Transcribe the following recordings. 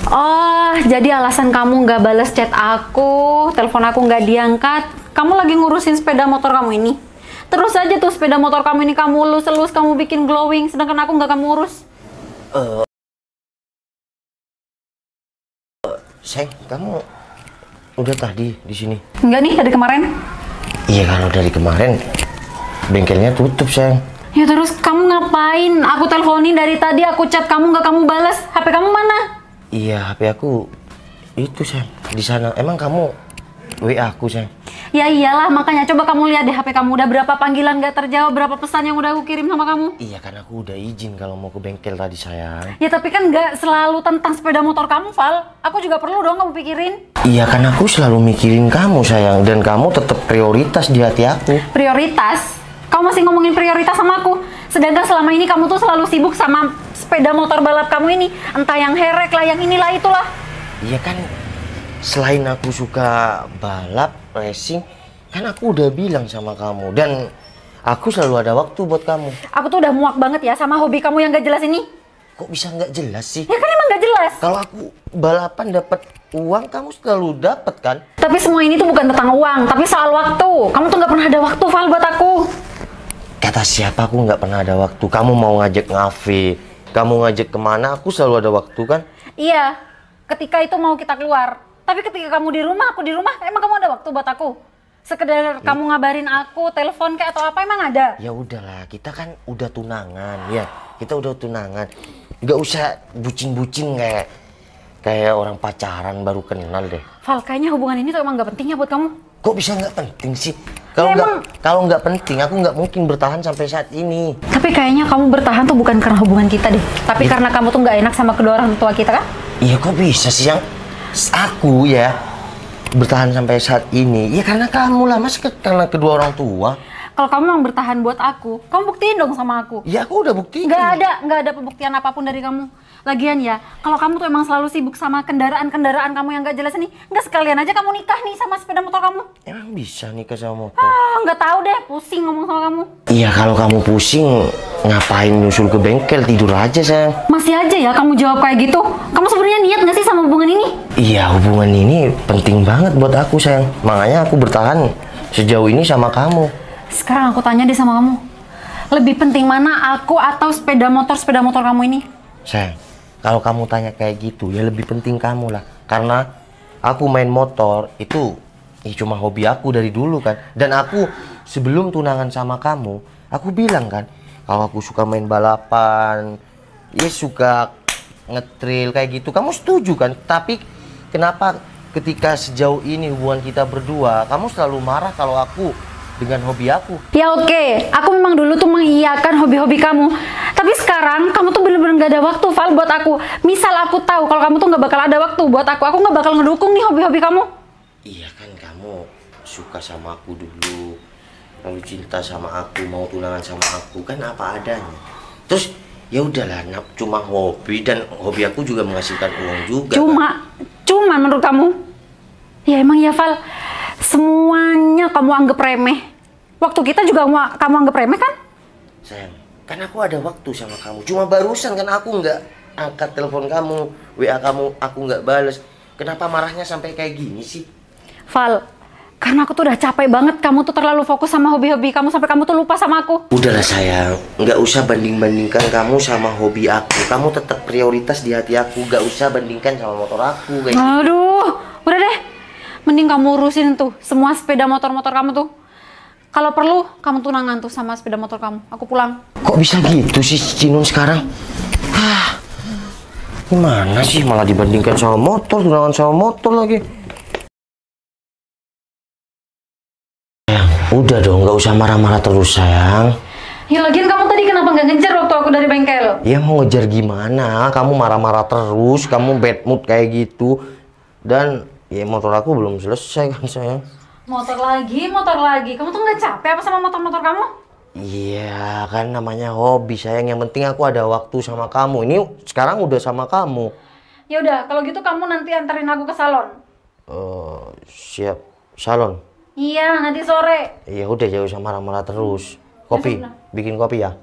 Oh, jadi alasan kamu nggak balas chat aku, telepon aku nggak diangkat, kamu lagi ngurusin sepeda motor kamu ini. Terus aja tuh sepeda motor kamu ini kamu elus-elus, kamu bikin glowing, sedangkan aku nggak kamu urus. Sayang, kamu udah tadi di sini? Enggak nih, dari kemarin. Iya, kalau dari kemarin bengkelnya tutup, sayang. Ya terus kamu ngapain? Aku teleponin dari tadi, aku chat kamu nggak kamu balas. HP kamu mana? Iya, HP aku itu, sayang, di sana. Emang kamu WA aku, sayang? Ya iyalah, makanya coba kamu lihat deh HP kamu udah berapa panggilan gak terjawab, berapa pesan yang udah aku kirim sama kamu. Iya, kan aku udah izin kalau mau ke bengkel tadi, sayang. Ya tapi kan gak selalu tentang sepeda motor kamu, Val. Aku juga perlu dong kamu pikirin. Iya, kan aku selalu mikirin kamu, sayang. Dan kamu tetap prioritas di hati aku. Prioritas? Kamu masih ngomongin prioritas sama aku. Sedangkan selama ini kamu tuh selalu sibuk sama sepeda motor balap kamu ini. Entah yang herek lah, yang inilah itulah. Iya kan, selain aku suka balap, racing, kan aku udah bilang sama kamu. Dan aku selalu ada waktu buat kamu. Aku tuh udah muak banget ya sama hobi kamu yang gak jelas ini. Kok bisa nggak jelas sih? Ya kan emang gak jelas. Kalau aku balapan dapat uang, kamu selalu dapat kan? Tapi semua ini tuh bukan tentang uang, tapi soal waktu. Kamu tuh gak pernah ada waktu, Val, buat aku. Kata siapa aku nggak pernah ada waktu? Kamu mau ngajak ngafe, kamu ngajak kemana, aku selalu ada waktu kan? Iya, ketika itu mau kita keluar. Tapi ketika kamu di rumah, aku di rumah, emang kamu ada waktu buat aku? Sekedar kamu ngabarin aku, telepon kayak atau apa emang ada? Ya udahlah, kita kan udah tunangan, ya. Kita udah tunangan. Nggak usah bucin-bucin kayak orang pacaran baru kenal deh. Val, kayaknya hubungan ini tuh emang nggak penting ya buat kamu. Kok bisa nggak penting sih? Ya, Kalau nggak penting, aku nggak mungkin bertahan sampai saat ini. Tapi kayaknya kamu bertahan tuh bukan karena hubungan kita deh. Tapi karena kamu tuh nggak enak sama kedua orang tua kita kan? Iya, kok bisa sih yang aku ya bertahan sampai saat ini? Ya karena kamu lah, mas, karena kedua orang tua. Kalau kamu memang bertahan buat aku, kamu buktiin dong sama aku. Ya aku udah buktiin. Nggak ada pembuktian apapun dari kamu. Lagian ya, kalau kamu tuh emang selalu sibuk sama kendaraan-kendaraan kamu yang nggak jelas ini, nggak sekalian aja kamu nikah nih sama sepeda motor kamu. Emang bisa nikah sama motor? Ah, nggak tahu deh, pusing ngomong sama kamu. Iya, kalau kamu pusing, ngapain nyusul ke bengkel, tidur aja, sayang. Masih aja ya kamu jawab kayak gitu. Kamu sebenarnya niat nggak sih sama hubungan ini? Iya, hubungan ini penting banget buat aku, sayang. Makanya aku bertahan sejauh ini sama kamu. Sekarang aku tanya deh sama kamu. Lebih penting mana aku atau sepeda motor kamu ini? Sayang, kalau kamu tanya kayak gitu, ya lebih penting kamu lah. Karena aku main motor itu cuma hobi aku dari dulu kan. Dan aku sebelum tunangan sama kamu, aku bilang kan, kalau aku suka main balapan, ya suka ngetrail kayak gitu. Kamu setuju kan? Tapi kenapa ketika sejauh ini hubungan kita berdua, kamu selalu marah kalau aku dengan hobi aku? Ya oke, aku memang dulu tuh mengiyakan hobi-hobi kamu. Tapi sekarang kamu tuh bener-bener gak ada waktu, Val, buat aku. Misal aku tahu kalau kamu tuh gak bakal ada waktu buat aku gak bakal ngedukung nih hobi-hobi kamu. Iya kan, kamu suka sama aku dulu, lalu cinta sama aku, mau tunangan sama aku, kan apa adanya. Terus ya udahlah, cuma hobi, dan hobi aku juga menghasilkan uang juga. Cuma menurut kamu? Ya emang ya, Val. Semuanya kamu anggap remeh. Waktu kita juga kamu anggap remeh kan? Sayang, kan aku ada waktu sama kamu. Cuma barusan kan aku nggak angkat telepon kamu, WA kamu aku nggak bales. Kenapa marahnya sampai kayak gini sih? Val, karena aku tuh udah capek banget kamu tuh terlalu fokus sama hobi-hobi kamu sampai kamu tuh lupa sama aku. Udahlah sayang, nggak usah banding-bandingkan kamu sama hobi aku. Kamu tetap prioritas di hati aku. Nggak usah bandingkan sama motor aku kayak. Aduh, udah deh. Mending kamu urusin tuh semua sepeda motor-motor kamu tuh. Kalau perlu, kamu tunangan tuh sama sepeda motor kamu. Aku pulang. Kok bisa gitu sih Cinun sekarang? Gimana sih malah dibandingkan sama motor, tunangan sama motor lagi? Udah dong, nggak usah marah-marah terus, sayang. Ya lagian kamu tadi kenapa nggak ngejar waktu aku dari bengkel? Ya mau ngejar gimana? Kamu marah-marah terus, kamu bad mood kayak gitu. Dan ya motor aku belum selesai kan, sayang. Motor lagi. Kamu tuh nggak capek apa sama motor-motor kamu? Iya, kan namanya hobi, sayang. Yang penting aku ada waktu sama kamu. Ini sekarang udah sama kamu. Ya udah, kalau gitu kamu nanti anterin aku ke salon. Siap. Salon? Iya, nanti sore. Iya udah, jangan usah marah-marah terus. Kopi, bikin kopi ya?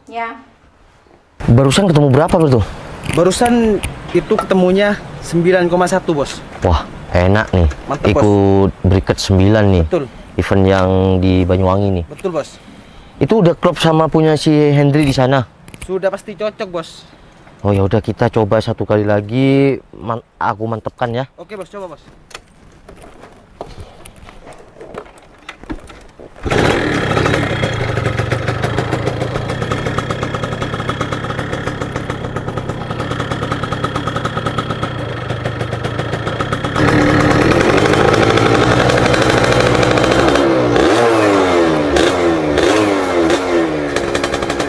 Ya. Barusan ketemu berapa lu tuh? Barusan Itu ketemunya 9,1 bos. Wah, enak nih. Mantap, Bos. Ikut bracket 9 nih. Betul. Event yang di Banyuwangi nih. Betul bos. Itu udah klop sama punya si Hendri di sana. Sudah pasti cocok bos. Oh ya udah, kita coba satu kali lagi. Aku mantepkan ya. Oke bos, coba bos.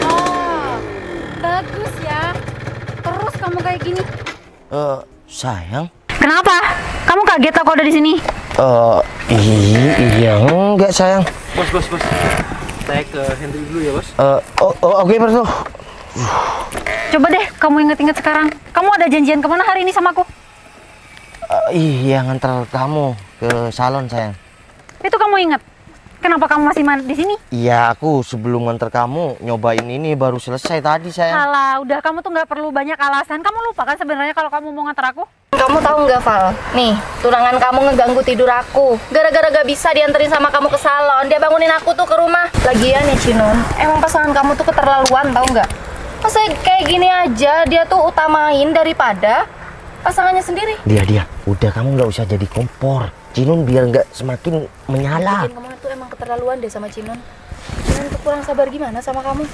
Oh, bagus ya. Terus kamu kayak gini. Sayang. Kenapa? Kamu kaget aku ada di sini? Iya enggak sayang. Bos. Saya ke Henry dulu ya bos. Oke bro. Coba deh kamu inget-inget sekarang. Kamu ada janjian kemana hari ini sama aku? Iya, ngantar kamu ke salon sayang. Itu kamu inget? Kenapa kamu masih di sini? Iya, aku sebelum ngantar kamu nyobain ini baru selesai tadi sayang. Alah, udah kamu tuh nggak perlu banyak alasan. Kamu lupa kan sebenarnya kalau kamu mau ngantar aku? Kamu tahu nggak, Val? Nih, tunangan kamu ngeganggu tidur aku. Gara-gara gak bisa dianterin sama kamu ke salon, dia bangunin aku tuh ke rumah. Lagian nih, Cinun, emang pasangan kamu tuh keterlaluan, tahu nggak? Masa kayak gini aja dia tuh utamain daripada pasangannya sendiri. Dia, udah kamu nggak usah jadi kompor. Cinun biar nggak semakin menyala. Bikin kamu tuh emang keterlaluan deh sama Cinun. Cinun tuh kurang sabar gimana sama kamu?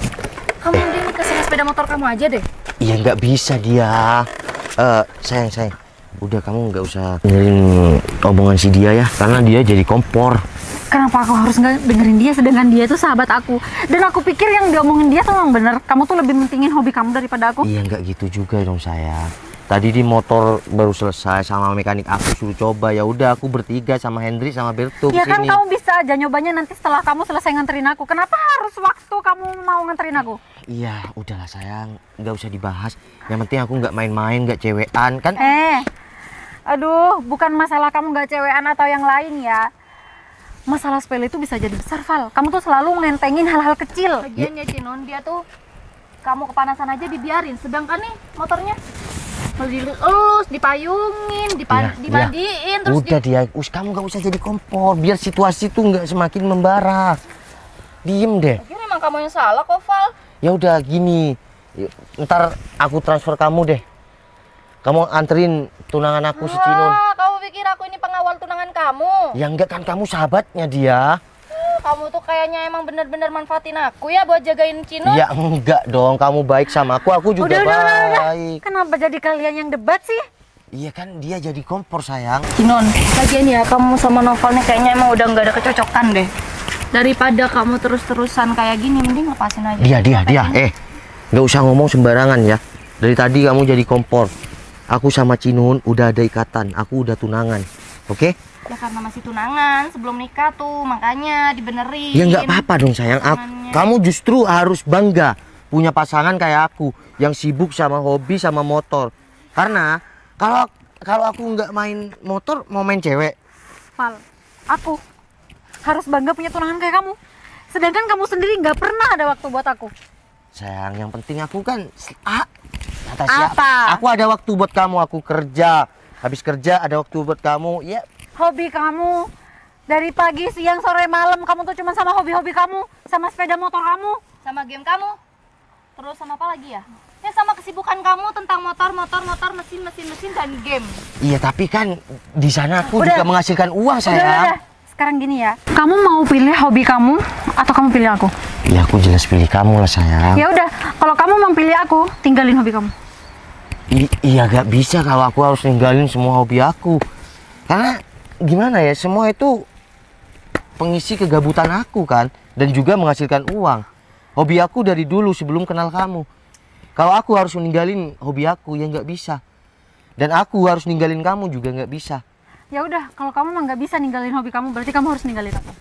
Kamu mending nikah sama sepeda motor kamu aja deh. Iya nggak bisa dia. Sayang. Udah kamu nggak usah dengerin omongan si dia ya, karena dia jadi kompor. Kenapa aku harus nggak dengerin dia sedangkan dia itu sahabat aku? Dan aku pikir yang diomongin dia tuh memang bener. Kamu tuh lebih mentingin hobi kamu daripada aku. Iya nggak gitu juga dong sayang. Tadi di motor baru selesai sama mekanik aku suruh coba, ya udah aku bertiga sama Hendri sama Bertu Ya kan kesini. kamu bisa aja nyobanya nanti setelah kamu selesai nganterin aku. Kenapa harus waktu kamu mau nganterin aku? Iya udahlah sayang, nggak usah dibahas. Yang penting aku nggak main-main, nggak cewekan kan? Aduh, bukan masalah kamu nggak cewekan atau yang lain ya. Masalah sepele itu bisa jadi besar, Val. Kamu tuh selalu ngentengin hal-hal kecil. Lagian ya Cinun, dia tuh kamu kepanasan aja dibiarin, sedangkan nih motornya mau dilus, dipayungin, dimandiin, terus udah dia, kamu nggak usah jadi kompor, biar situasi tuh nggak semakin membara. Diem deh. Lagian emang kamu yang salah kok, Val. Ya udah gini, ntar aku transfer kamu deh. Kamu anterin tunangan aku si Cinun. Kamu pikir aku ini pengawal tunangan kamu? Ya enggak kan, kamu sahabatnya dia. Kamu tuh kayaknya emang bener-bener manfaatin aku ya buat jagain Cinun. Ya enggak dong, kamu baik sama aku juga baik. Kenapa jadi kalian yang debat sih? Iya kan, dia jadi kompor sayang. Cinun, lagian ya kamu sama Novel nih kayaknya emang udah nggak ada kecocokan deh. Daripada kamu terus-terusan kayak gini, mending lepasin aja. Dia. Nggak usah ngomong sembarangan ya. Dari tadi kamu jadi kompor. Aku sama Cinun udah ada ikatan, aku udah tunangan. Oke? Ya karena masih tunangan, sebelum nikah tuh, makanya dibenerin. Ya nggak apa-apa dong sayang. Kamu justru harus bangga punya pasangan kayak aku yang sibuk sama hobi sama motor. Karena kalau aku nggak main motor, mau main cewek. Val, aku harus bangga punya tunangan kayak kamu. Sedangkan kamu sendiri nggak pernah ada waktu buat aku. Sayang, yang penting aku kan kata Apa? siapa? Aku ada waktu buat kamu, aku kerja. Habis kerja ada waktu buat kamu. Ya, Hobi kamu dari pagi, siang, sore, malam kamu tuh cuma sama hobi-hobi kamu, sama sepeda motor kamu. Sama game kamu. Terus sama apa lagi ya? Ya sama kesibukan kamu tentang motor, mesin, dan game. iya tapi kan di sana aku Udah. juga menghasilkan uang sayang. Udah. Sekarang gini ya, kamu mau pilih hobi kamu atau kamu pilih aku? Ya aku jelas pilih kamu lah sayang. Ya udah, kalau kamu mau pilih aku, tinggalin hobi kamu. Iya gak bisa kalau aku harus ninggalin semua hobi aku. Karena gimana ya, semua itu pengisi kegabutan aku kan, dan juga menghasilkan uang. Hobi aku dari dulu sebelum kenal kamu. Kalau aku harus meninggalin hobi aku, ya nggak bisa. Dan aku harus ninggalin kamu juga nggak bisa. Ya udah, kalau kamu emang nggak bisa ninggalin hobi kamu, berarti kamu harus ninggalin aku.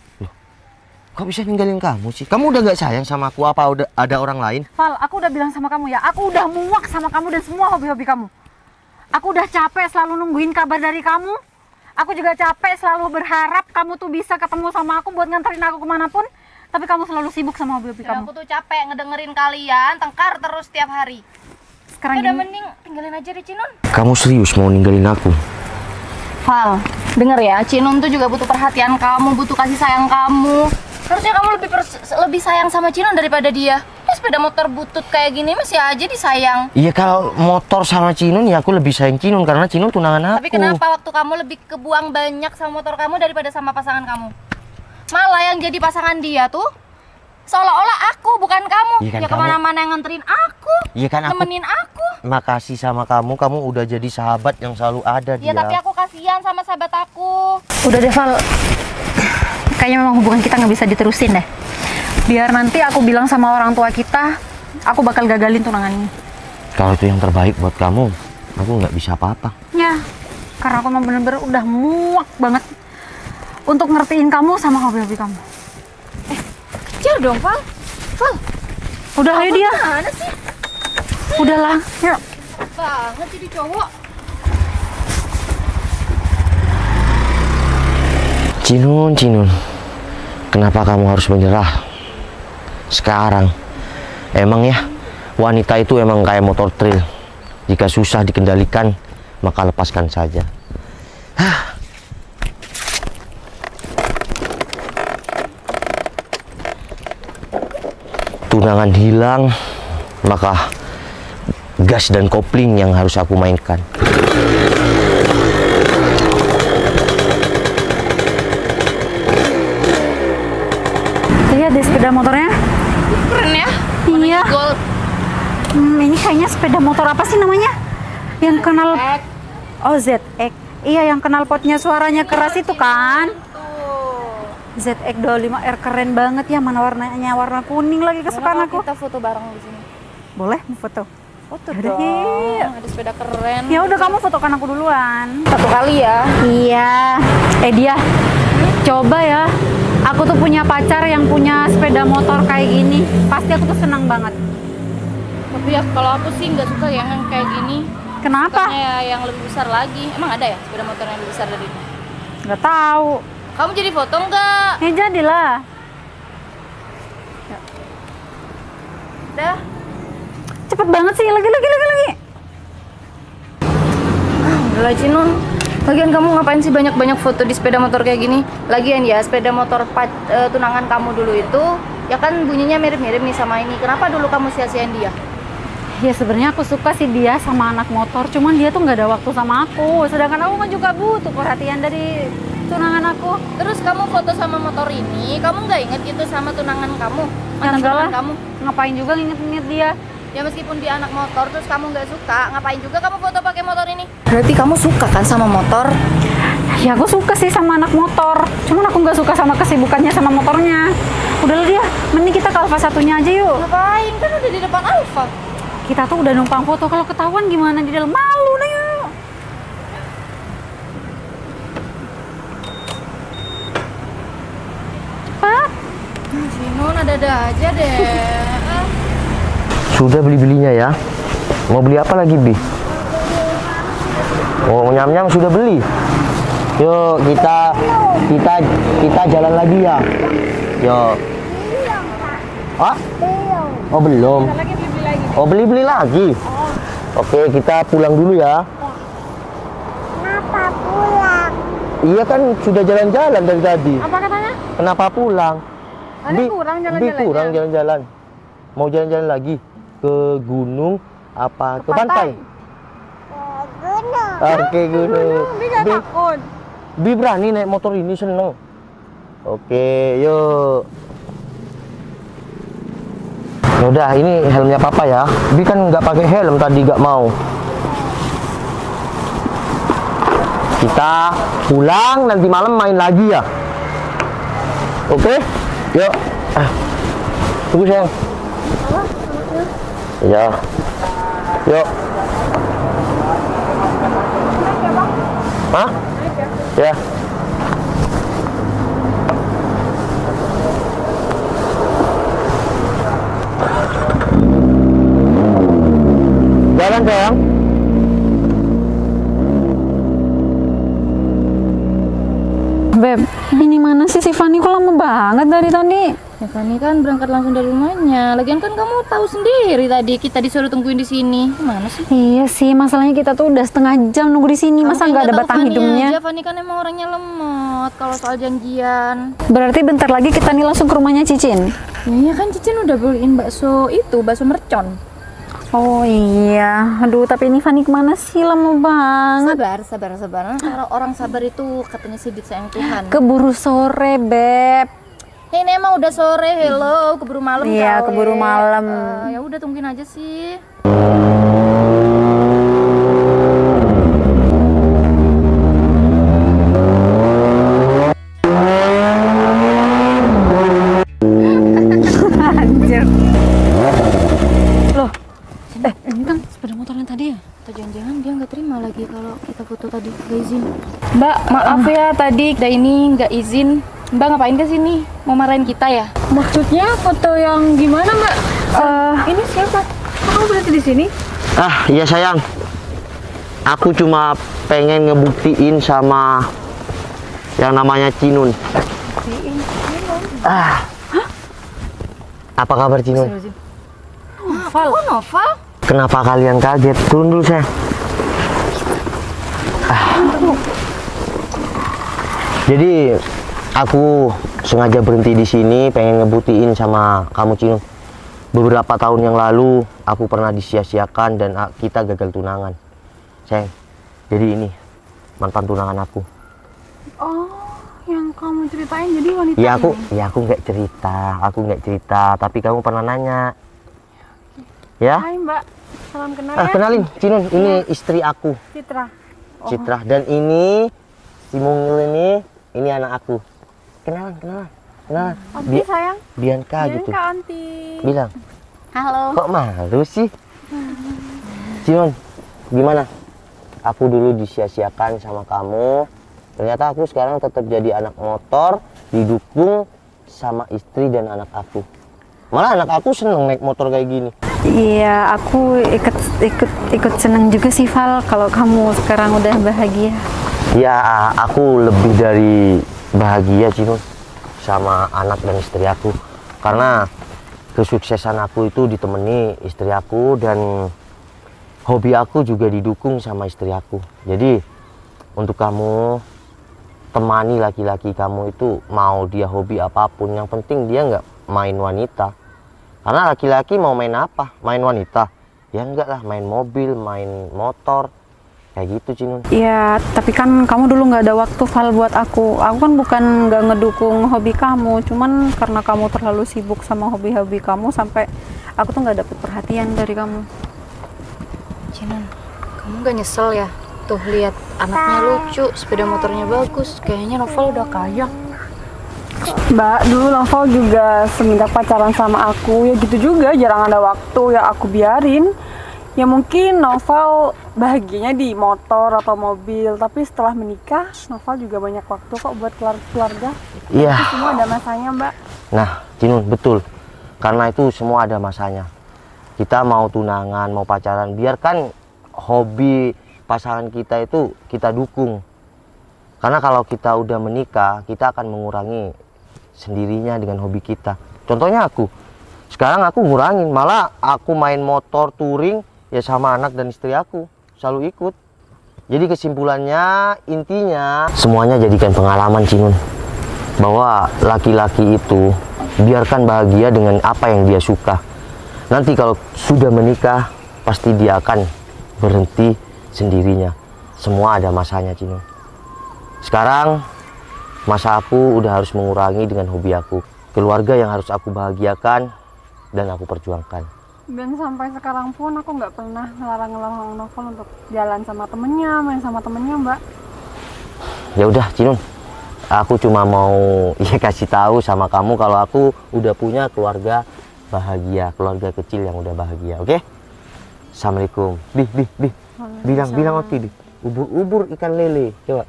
Kok bisa ninggalin kamu sih? Kamu udah nggak sayang sama aku, apa udah ada orang lain? Val, aku udah bilang sama kamu ya, aku udah muak sama kamu dan semua hobi-hobi kamu. Aku udah capek selalu nungguin kabar dari kamu. Aku juga capek selalu berharap kamu tuh bisa ketemu sama aku buat nganterin aku kemanapun. Tapi kamu selalu sibuk sama hobi-hobi Dan kamu. aku tuh capek ngedengerin kalian tengkar terus tiap hari. sekarang Udah ini. mending tinggalin aja deh Cinun. Kamu serius mau ninggalin aku? Val, denger ya, Cinun tuh juga butuh perhatian kamu, butuh kasih sayang kamu. Harusnya kamu lebih sayang sama Cinun daripada dia. Ini sepeda motor butut kayak gini masih aja disayang. Iya, kalau motor sama Cinun ya aku lebih sayang Cinun karena Cinun tunangan aku. Tapi kenapa waktu kamu lebih kebuang banyak sama motor kamu daripada sama pasangan kamu? Malah yang jadi pasangan dia tuh seolah-olah aku bukan kamu. Iya kan, Ya kemana-mana yang nganterin aku, Iya kan, aku nemenin aku. makasih sama kamu udah jadi sahabat yang selalu ada Ya dia. tapi aku kasihan sama sahabat aku. Udah deh Val, kayaknya memang hubungan kita nggak bisa diterusin deh. Biar nanti aku bilang sama orang tua kita, aku bakal gagalin tunangan ini. Kalau itu yang terbaik buat kamu, aku nggak bisa apa-apa. Ya, karena aku memang bener-bener udah muak banget untuk ngertiin kamu sama hobi-hobi kamu. Kejar dong, Val. Val, Udah, ayo dia. mana sih? Udahlah, yuk. Banget jadi cowok. Cinun, kenapa kamu harus menyerah? Sekarang, emang ya, wanita itu emang kayak motor trail. Jika susah dikendalikan, maka lepaskan saja. Tunangan hilang, maka gas dan kopling yang harus aku mainkan. Lihat deh sepeda motornya. Keren ya? Iya. Gold. Ini kayaknya sepeda motor apa sih namanya? Yang kenal Oh, ZX. Iya, yang kenal potnya suaranya keras itu kan? ZX 25R keren banget ya, mana warnanya warna kuning lagi kesukaan aku. Kita foto bareng di sini. Boleh mau foto? Foto Yaudah, dong. yuk. Ada sepeda keren. Ya udah kamu fotokan aku duluan. Satu kali ya. Iya. Dia coba ya. Aku tuh punya pacar yang punya sepeda motor kayak gini. Pasti aku tuh senang banget. Tapi ya kalau aku sih nggak suka yang kayak gini. Kenapa? Sukanya yang lebih besar lagi. Emang ada ya sepeda motor yang lebih besar dari ini? Nggak tahu. Kamu jadi foto nggak? Ya jadilah. Udah. Cepet banget sih. Lagi. Udah Cinun. Lagian kamu ngapain sih banyak-banyak foto di sepeda motor kayak gini? Lagian ya sepeda motor tunangan kamu dulu itu ya kan bunyinya mirip-mirip nih sama ini. Kenapa dulu kamu sia-siain dia? Ya sebenarnya aku suka sih dia sama anak motor. Cuman dia tuh nggak ada waktu sama aku. Sedangkan aku kan juga butuh perhatian dari tunangan aku. Terus kamu foto sama motor ini, kamu nggak inget gitu sama tunangan kamu? Mantan Enggak lah. tunangan kamu? Ngapain juga nginget-nginget dia. Ya meskipun dia anak motor terus kamu nggak suka, ngapain juga kamu foto pakai motor ini? Berarti kamu suka kan sama motor? Ya aku suka sih sama anak motor. Cuman aku nggak suka sama kesibukannya sama motornya. Udahlah dia, mending kita ke Alfa satunya aja yuk. Ngapain? Kan udah di depan Alfa. Kita tuh udah numpang foto, kalau ketahuan gimana di dalam, malu deh yuk. Cepat. Cinun ada-ada aja deh. Sudah beli-belinya ya. Mau beli apa lagi, Bi? Oh, nyam-nyam sudah beli. Yuk, kita jalan lagi ya. Yuk. Ah? Oh, belum. Oh, beli-beli lagi. Oke, kita pulang dulu ya. Kenapa pulang? Iya kan sudah jalan-jalan dari tadi. Apa katanya? Kenapa pulang? Ada kurang Bi jalan-jalannya. kurang jalan-jalan. Mau jalan-jalan lagi ke gunung apa ke pantai? Ke gunung. Oke, gunung. Nggak Bi, takut. Bi berani naik motor ini, seneng. Oke, yuk. Udah, ini helmnya papa ya. Bi kan nggak pakai helm tadi, nggak mau. Kita pulang, nanti malam main lagi ya. Oke, yuk. Tunggu sayang. Ya. Yuk. Hah? Ya. Jalan sayang. Beb, ini mana sih si Fanny, kok lama banget dari tadi? Ya Fani kan berangkat langsung dari rumahnya. Lagian kan kamu tahu sendiri tadi kita disuruh tungguin di sini. Gimana sih? Iya sih, masalahnya kita tuh udah setengah jam nunggu di sini. Masa nggak ada batang hidungnya? Fani kan emang orangnya lemot kalau soal janjian. Berarti bentar lagi kita nih langsung ke rumahnya Cicin. Iya kan Cicin udah beliin bakso mercon. Oh iya, aduh tapi ini Fani kemana sih, lama banget. Sabar. Kalau orang sabar itu katanya sih disayang Tuhan. Keburu sore, Beb. Ini emang udah sore, hello, keburu malam. Iya, keburu malam. Ya udah tungguin aja sih. Anjir. Loh, ini kan sepeda motor yang tadi ya? Atau jangan-jangan dia nggak terima lagi kalau kita foto tadi, nggak izin. Mbak, maaf ya tadi ini nggak izin. Mbak ngapain ke sini? Mau marahin kita ya? Maksudnya foto yang gimana, Mbak? Ini siapa? Kok kamu berhenti di sini? Ah, iya sayang. Aku cuma pengen ngebuktiin sama yang namanya Cinun. Ah. Apa kabar Cinun? Noval. Kok Noval? Kenapa kalian kaget? Turun dulu sayang. Jadi aku sengaja berhenti di sini pengen ngebuktiin sama kamu Cinun. Beberapa tahun yang lalu aku pernah disia-siakan dan kita gagal tunangan. Sayang, jadi ini mantan tunangan aku. Oh, yang kamu ceritain jadi wanita aku nggak cerita, tapi kamu pernah nanya. Ya? Hai Mbak, salam kenal ya. Kenalin, Cinun, ini istri aku. Citra. Citra, dan ini si Mungil ini anak aku. Kenalan. Oke sayang. Bianca gitu. Anti. Bilang. Halo. Kok malu sih? Cinun, gimana? Aku dulu disia-siakan sama kamu. Ternyata aku sekarang tetap jadi anak motor, didukung sama istri dan anak aku. Malah anak aku seneng naik motor kayak gini. Iya, aku ikut seneng juga sih Val kalau kamu sekarang udah bahagia. Ya, aku lebih dari bahagia Cinun sama anak dan istri aku. Karena kesuksesan aku itu ditemani istri aku dan hobi aku juga didukung sama istri aku. Jadi untuk kamu temani laki-laki kamu itu mau dia hobi apapun, yang penting dia nggak main wanita. Karena laki-laki mau main apa? Main wanita? Ya enggak lah, main mobil, main motor, kayak gitu Cinun. Iya, tapi kan kamu dulu nggak ada waktu Val buat aku. Aku kan bukan nggak ngedukung hobi kamu, cuman karena kamu terlalu sibuk sama hobi-hobi kamu sampai aku tuh nggak dapet perhatian dari kamu. Cinun, kamu nggak nyesel ya? Tuh lihat anaknya lucu, sepeda motornya bagus, kayaknya Novel udah kaya. Mbak, dulu Novel juga semenjak pacaran sama aku ya gitu juga, jarang ada waktu ya aku biarin. Ya mungkin Novel bahagianya di motor atau mobil, tapi setelah menikah Novel juga banyak waktu kok buat keluarga. Iya. Itu semua ada masanya Mbak. Nah Cinun, betul. Karena itu semua ada masanya. Kita mau tunangan, mau pacaran, biarkan hobi pasangan kita itu kita dukung. Karena kalau kita udah menikah, kita akan mengurangi sendirinya dengan hobi kita. Contohnya aku. Sekarang aku ngurangin, malah aku main motor touring ya sama anak dan istri aku. Selalu ikut. Jadi kesimpulannya, intinya semuanya jadikan pengalaman Cinun. Bahwa laki-laki itu biarkan bahagia dengan apa yang dia suka. Nanti kalau sudah menikah, pasti dia akan berhenti sendirinya. Semua ada masanya Cinun. Sekarang masa aku udah harus mengurangi dengan hobi aku. Keluarga yang harus aku bahagiakan dan aku perjuangkan. Dan sampai sekarang pun aku nggak pernah ngelarang Novel untuk jalan sama temennya, main sama temennya Mbak. Ya udah Cinun, aku cuma mau kasih tahu sama kamu kalau aku udah punya keluarga bahagia, keluarga kecil yang udah bahagia, oke? Assalamualaikum. Bilang Oti, ubur ikan lele, coba.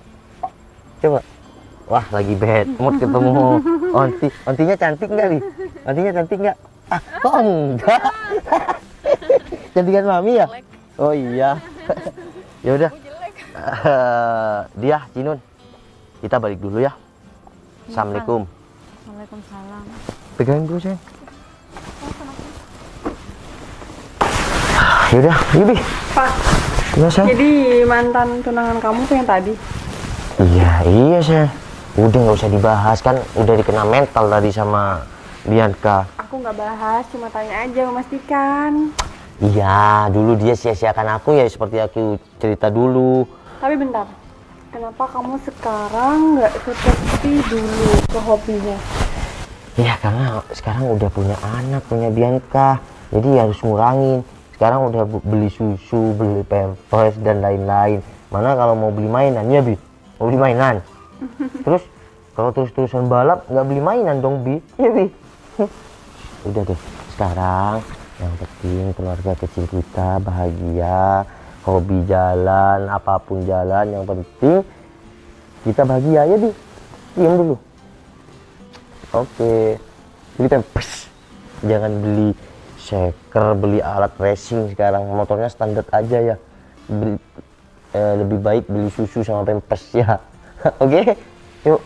Wah, lagi bad mood ketemu ontinya cantik nggak nih? Ontinya cantik nggak? Kok enggak? Cantikan mami ya? Oh iya. Ya udah. Dia Cinun, kita balik dulu ya. Assalamualaikum. Waalaikumsalam. Pegangin dulu sayang. Yaudah, Bibi. Pak, Iya sayang. jadi mantan tunangan kamu tuh yang tadi? Iya sayang. Udah nggak usah dibahas kan, udah dikena mental tadi sama Bianca. Aku nggak bahas, cuma tanya aja memastikan. Iya, dulu dia sia-siakan aku ya seperti aku cerita dulu. Tapi bentar, kenapa kamu sekarang nggak seperti dulu ke hobinya? Ya karena sekarang udah punya anak, punya Bianca, jadi harus ngurangin. Sekarang udah beli susu, beli pampers dan lain-lain. Mana kalau mau beli mainan ya Bi? Mau beli mainan. Terus kalau terus-terusan balap nggak beli mainan dong Bi? Ya Bi. Udah deh. Sekarang yang penting keluarga kecil kita bahagia, hobi jalan, apapun jalan, yang penting kita bahagia ya Bi. Diam dulu. Oke. Beli pampers. Jangan beli shaker, beli alat racing sekarang, motornya standar aja ya. Lebih baik beli susu sama pampers ya. Oke, yuk.